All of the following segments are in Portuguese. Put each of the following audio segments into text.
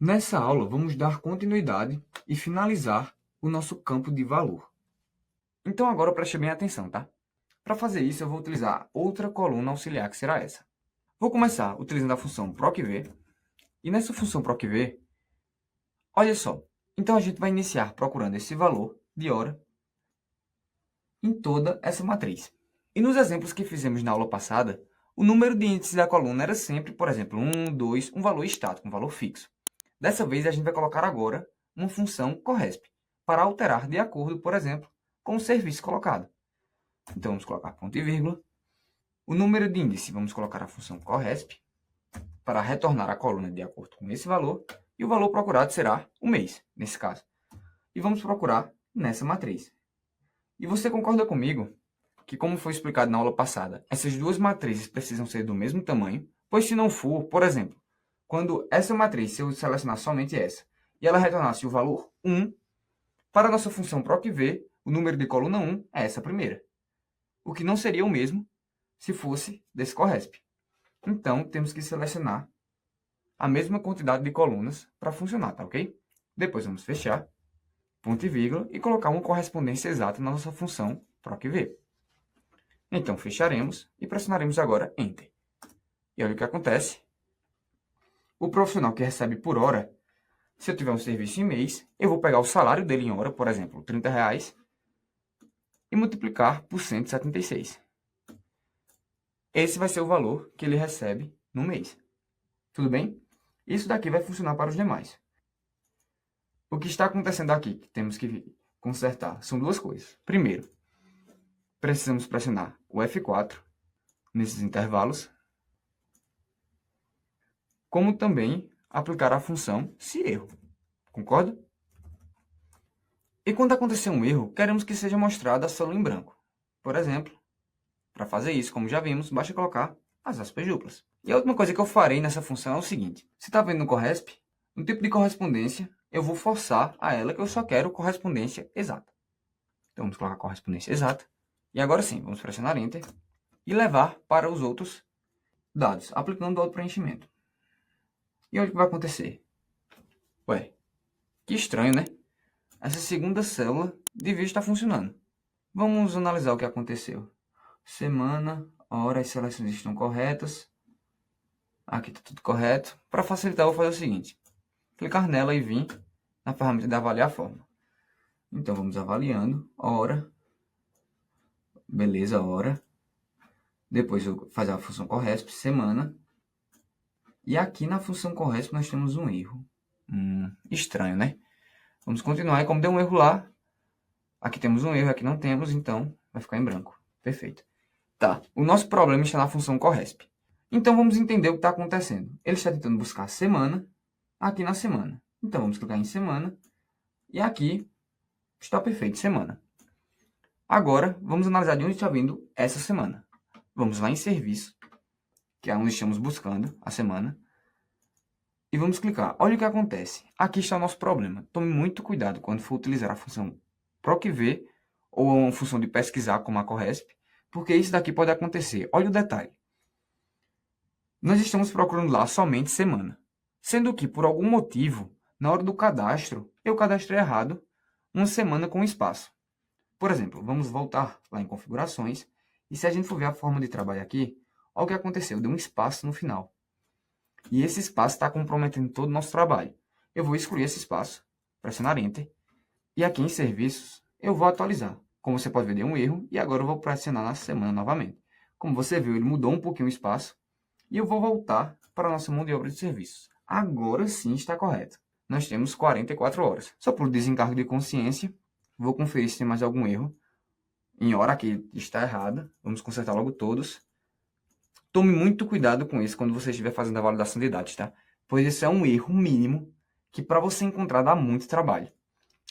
Nessa aula, vamos dar continuidade e finalizar o nosso campo de valor. Então agora preste bem atenção, tá? Para fazer isso, eu vou utilizar outra coluna auxiliar, que será essa. Vou começar utilizando a função procv, e nessa função procv, olha só, então a gente vai iniciar procurando esse valor de hora em toda essa matriz. E nos exemplos que fizemos na aula passada, o número de índices da coluna era sempre, por exemplo, 1, 2, um valor estático, um valor fixo. Dessa vez, a gente vai colocar agora uma função corresp, para alterar de acordo, por exemplo, com o serviço colocado. Então, vamos colocar ponto e vírgula. O número de índice, vamos colocar a função corresp, para retornar a coluna de acordo com esse valor, e o valor procurado será o mês, nesse caso. E vamos procurar nessa matriz. E você concorda comigo que, como foi explicado na aula passada, essas duas matrizes precisam ser do mesmo tamanho? Pois se não for, por exemplo, quando essa matriz, se eu selecionar somente essa, e ela retornasse o valor 1, para a nossa função procv, o número de coluna 1 é essa primeira. O que não seria o mesmo se fosse desse corresp. Então, temos que selecionar a mesma quantidade de colunas para funcionar, tá ok? Depois vamos fechar, ponto e vírgula, e colocar uma correspondência exata na nossa função procv. Então, fecharemos e pressionaremos agora Enter. E olha o que acontece. O profissional que recebe por hora, se eu tiver um serviço em mês, eu vou pegar o salário dele em hora, por exemplo, R$30, e multiplicar por 176. Esse vai ser o valor que ele recebe no mês. Tudo bem? Isso daqui vai funcionar para os demais. O que está acontecendo aqui, que temos que consertar, são duas coisas. Primeiro, precisamos pressionar o F4 nesses intervalos, como também aplicar a função se erro. Concorda? E quando acontecer um erro, queremos que seja mostrada a célula em branco. Por exemplo, para fazer isso, como já vimos, basta colocar as aspas duplas. E a última coisa que eu farei nessa função é o seguinte. Você está vendo no corresp? No tipo de correspondência, eu vou forçar a ela que eu só quero correspondência exata. Então, vamos colocar correspondência exata. E agora sim, vamos pressionar Enter e levar para os outros dados, aplicando o auto-preenchimento. E olha o que vai acontecer. Ué, que estranho, né? Essa segunda célula devia estar funcionando. Vamos analisar o que aconteceu. Semana, hora, as seleções estão corretas. Aqui está tudo correto. Para facilitar, eu vou fazer o seguinte. Clicar nela e vir na ferramenta de avaliar a forma. Então, vamos avaliando. Hora. Beleza, hora. Depois, eu fazer a função corresp, semana. E aqui na função corresp, nós temos um erro. Estranho, né? Vamos continuar. E como deu um erro lá, aqui temos um erro, aqui não temos, então vai ficar em branco. Perfeito. Tá, o nosso problema está na função corresp. Então, vamos entender o que está acontecendo. Ele está tentando buscar semana aqui na semana. Então, vamos clicar em semana. E aqui está perfeito, semana. Agora, vamos analisar de onde está vindo essa semana. Vamos lá em serviço, que é onde estamos buscando a semana. E vamos clicar. Olha o que acontece. Aqui está o nosso problema. Tome muito cuidado quando for utilizar a função procv ou uma função de pesquisar como a corresp, porque isso daqui pode acontecer. Olha o detalhe. Nós estamos procurando lá somente semana, sendo que, por algum motivo, na hora do cadastro, eu cadastrei errado uma semana com espaço. Por exemplo, vamos voltar lá em configurações, e se a gente for ver a forma de trabalho aqui, olha o que aconteceu, deu um espaço no final. E esse espaço está comprometendo todo o nosso trabalho. Eu vou excluir esse espaço, pressionar Enter, e aqui em Serviços, eu vou atualizar. Como você pode ver, deu um erro, e agora eu vou pressionar na semana novamente. Como você viu, ele mudou um pouquinho o espaço, e eu vou voltar para a nossa mão de obra de serviços. Agora sim está correto. Nós temos 44 horas. Só por desencargo de consciência, vou conferir se tem mais algum erro. Em hora aqui está errada. Vamos consertar logo todos. Tome muito cuidado com isso quando você estiver fazendo a validação de dados, tá? Pois esse é um erro mínimo que para você encontrar dá muito trabalho.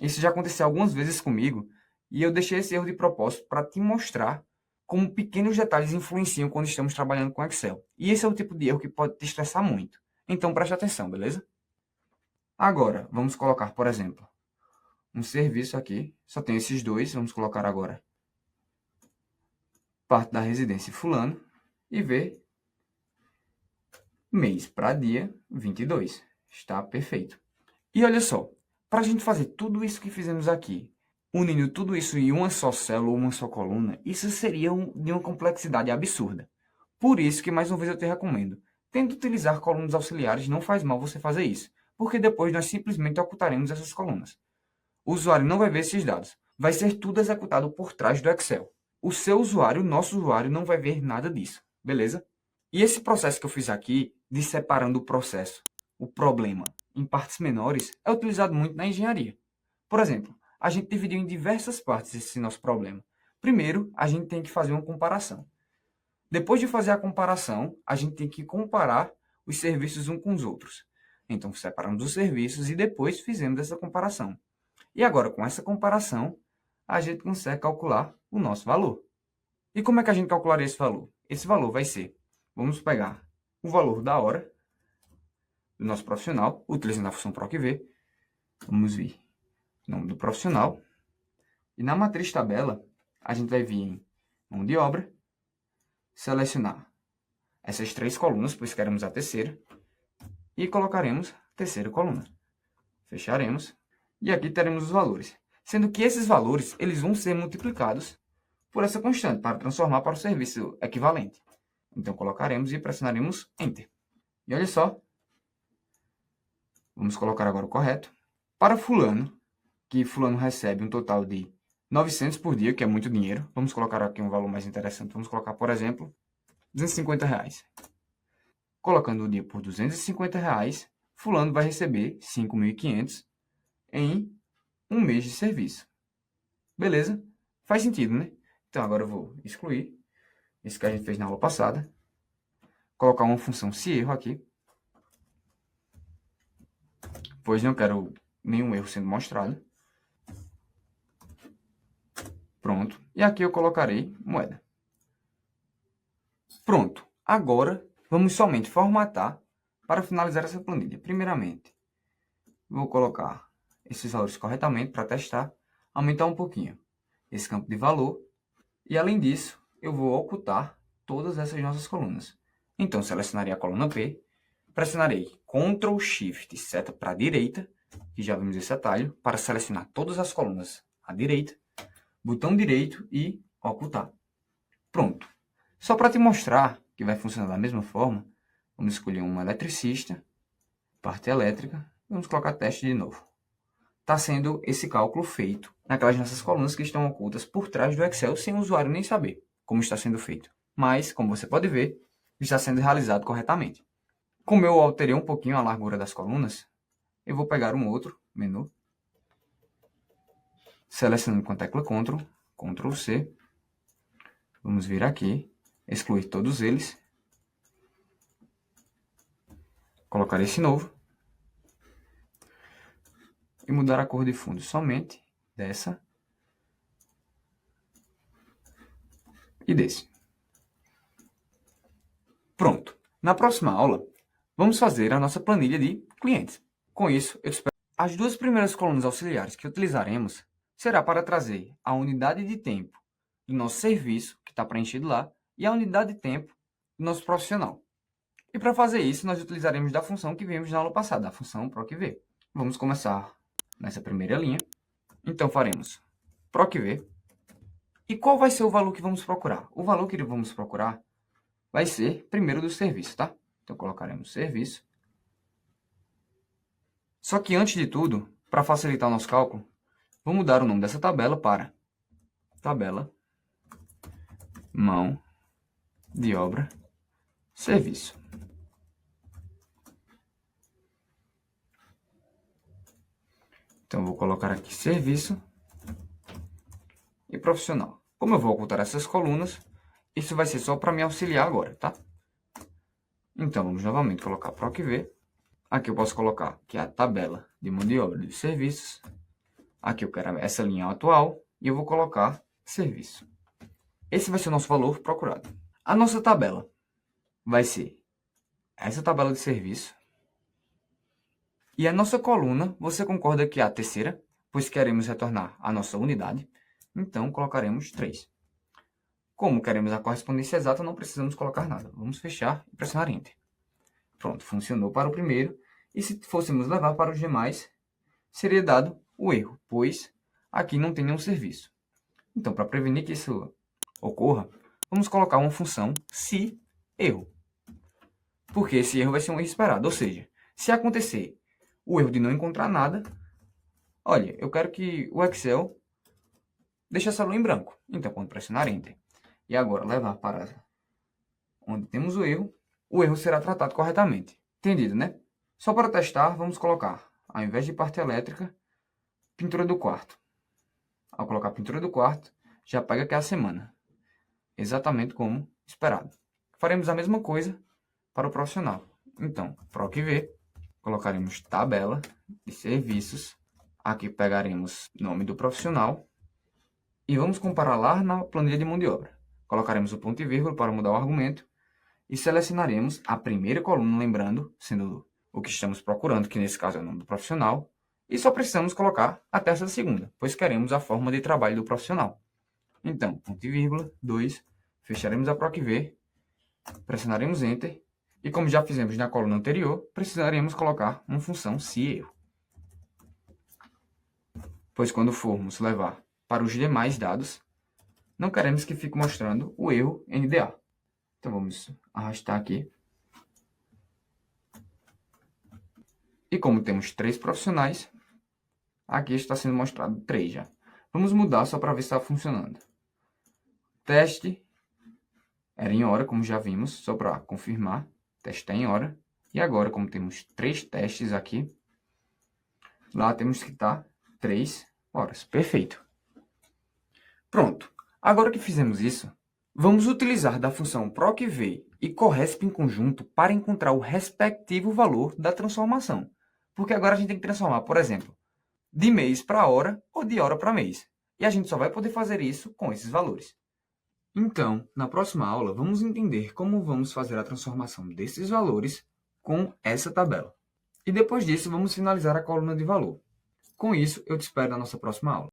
Isso já aconteceu algumas vezes comigo e eu deixei esse erro de propósito para te mostrar como pequenos detalhes influenciam quando estamos trabalhando com Excel. E esse é o tipo de erro que pode te estressar muito. Então preste atenção, beleza? Agora, vamos colocar, por exemplo, um serviço aqui. Só tem esses dois. Vamos colocar agora parte da residência fulano e ver mês para dia 22. Está perfeito. E olha só, para a gente fazer tudo isso que fizemos aqui, unindo tudo isso em uma só célula ou uma só coluna, isso seria de uma complexidade absurda. Por isso que, mais uma vez, eu te recomendo. Tente utilizar colunas auxiliares, não faz mal você fazer isso, porque depois nós simplesmente ocultaremos essas colunas. O usuário não vai ver esses dados. Vai ser tudo executado por trás do Excel. O seu usuário, o nosso usuário, não vai ver nada disso, beleza? E esse processo que eu fiz aqui, de separando o processo, o problema, em partes menores, é utilizado muito na engenharia. Por exemplo, a gente dividiu em diversas partes esse nosso problema. Primeiro, a gente tem que fazer uma comparação. Depois de fazer a comparação, a gente tem que comparar os serviços uns com os outros. Então, separamos os serviços e depois fizemos essa comparação. E agora, com essa comparação, a gente consegue calcular o nosso valor. E como é que a gente calcularia esse valor? Esse valor vai ser, vamos pegar o valor da hora do nosso profissional, utilizando a função PROC-V. Vamos vir o nome do profissional. E na matriz tabela, a gente vai vir em mão de obra, selecionar essas 3 colunas, pois queremos a terceira, e colocaremos a terceira coluna. Fecharemos, e aqui teremos os valores. Sendo que esses valores, eles vão ser multiplicados por essa constante, para transformar para o serviço equivalente. Então, colocaremos e pressionaremos Enter. E olha só, vamos colocar agora o correto. Para fulano, que fulano recebe um total de 900 por dia, que é muito dinheiro. Vamos colocar aqui um valor mais interessante. Vamos colocar, por exemplo, R$250. Colocando o dia por R$250, fulano vai receber 5.500 em um mês de serviço. Beleza? Faz sentido, né? Então, agora eu vou excluir isso que a gente fez na aula passada. Colocar uma função se erro aqui, pois não quero nenhum erro sendo mostrado. Pronto. E aqui eu colocarei moeda. Pronto. Agora, vamos somente formatar para finalizar essa planilha. Primeiramente, vou colocar esses valores corretamente para testar. Aumentar um pouquinho esse campo de valor. E, além disso, eu vou ocultar todas essas nossas colunas. Então, selecionarei a coluna P. Pressionarei Ctrl Shift seta para a direita, que já vimos esse atalho, para selecionar todas as colunas à direita, botão direito e ocultar. Pronto. Só para te mostrar que vai funcionar da mesma forma, vamos escolher um eletricista, parte elétrica, e vamos colocar teste de novo. Está sendo esse cálculo feito naquelas nossas colunas que estão ocultas por trás do Excel, sem o usuário nem saber como está sendo feito. Mas, como você pode ver, está sendo realizado corretamente. Como eu alterei um pouquinho a largura das colunas, eu vou pegar um outro menu, selecionando com a tecla Ctrl, Ctrl C, vamos vir aqui, excluir todos eles, colocar esse novo, e mudar a cor de fundo somente dessa e desse. Pronto. Na próxima aula, vamos fazer a nossa planilha de clientes. Com isso, eu espero. As 2 primeiras colunas auxiliares que utilizaremos será para trazer a unidade de tempo do nosso serviço, que está preenchido lá, e a unidade de tempo do nosso profissional. E para fazer isso, nós utilizaremos da função que vimos na aula passada, a função PROC-V. Vamos começar nessa primeira linha. Então, faremos PROC-V. E qual vai ser o valor que vamos procurar? O valor que vamos procurar vai ser primeiro do serviço, tá? Então, colocaremos serviço. Só que antes de tudo, para facilitar o nosso cálculo, vamos mudar o nome dessa tabela para tabela mão de obra serviço. Então, vou colocar aqui serviço e profissional. Como eu vou ocultar essas colunas, isso vai ser só para me auxiliar agora, tá? Então, vamos novamente colocar PROC-V. Aqui eu posso colocar que é a tabela de mão de obra de serviços. Aqui eu quero essa linha atual e eu vou colocar serviço. Esse vai ser o nosso valor procurado. A nossa tabela vai ser essa tabela de serviço. E a nossa coluna, você concorda que é a terceira, pois queremos retornar a nossa unidade. Então, colocaremos 3. Como queremos a correspondência exata, não precisamos colocar nada. Vamos fechar e pressionar Enter. Pronto, funcionou para o primeiro. E se fôssemos levar para os demais, seria dado o erro, pois aqui não tem nenhum serviço. Então, para prevenir que isso ocorra, vamos colocar uma função se erro. Porque esse erro vai ser um erro esperado. Ou seja, se acontecer o erro de não encontrar nada, olha, eu quero que o Excel deixe essa lua em branco. Então, quando pressionar Enter e agora levar para onde temos o erro será tratado corretamente. Entendido, né? Só para testar, vamos colocar, ao invés de parte elétrica, pintura do quarto. Ao colocar pintura do quarto, já pega que é a semana. Exatamente como esperado. Faremos a mesma coisa para o profissional. Então, PROC-V, colocaremos tabela de serviços. Aqui pegaremos nome do profissional. E vamos comparar lá na planilha de mão de obra. Colocaremos o ponto e vírgula para mudar o argumento. E selecionaremos a primeira coluna, lembrando, sendo o que estamos procurando, que nesse caso é o nome do profissional. E só precisamos colocar a terça segunda, pois queremos a forma de trabalho do profissional. Então, ponto e vírgula, 2, fecharemos a PROC-V, pressionaremos Enter, e como já fizemos na coluna anterior, precisaremos colocar uma função se erro. Pois quando formos levar para os demais dados, não queremos que fique mostrando o erro NDA. Então vamos arrastar aqui. E como temos 3 profissionais, aqui está sendo mostrado 3 já. Vamos mudar só para ver se está funcionando. Teste era em hora, como já vimos, só para confirmar. Teste está em hora. E agora, como temos 3 testes aqui, lá temos que estar 3 horas. Perfeito. Pronto. Agora que fizemos isso, vamos utilizar da função PROC-V e CORRESP em conjunto para encontrar o respectivo valor da transformação. Porque agora a gente tem que transformar, por exemplo, de mês para hora ou de hora para mês. E a gente só vai poder fazer isso com esses valores. Então, na próxima aula, vamos entender como vamos fazer a transformação desses valores com essa tabela. E depois disso, vamos finalizar a coluna de valor. Com isso, eu te espero na nossa próxima aula.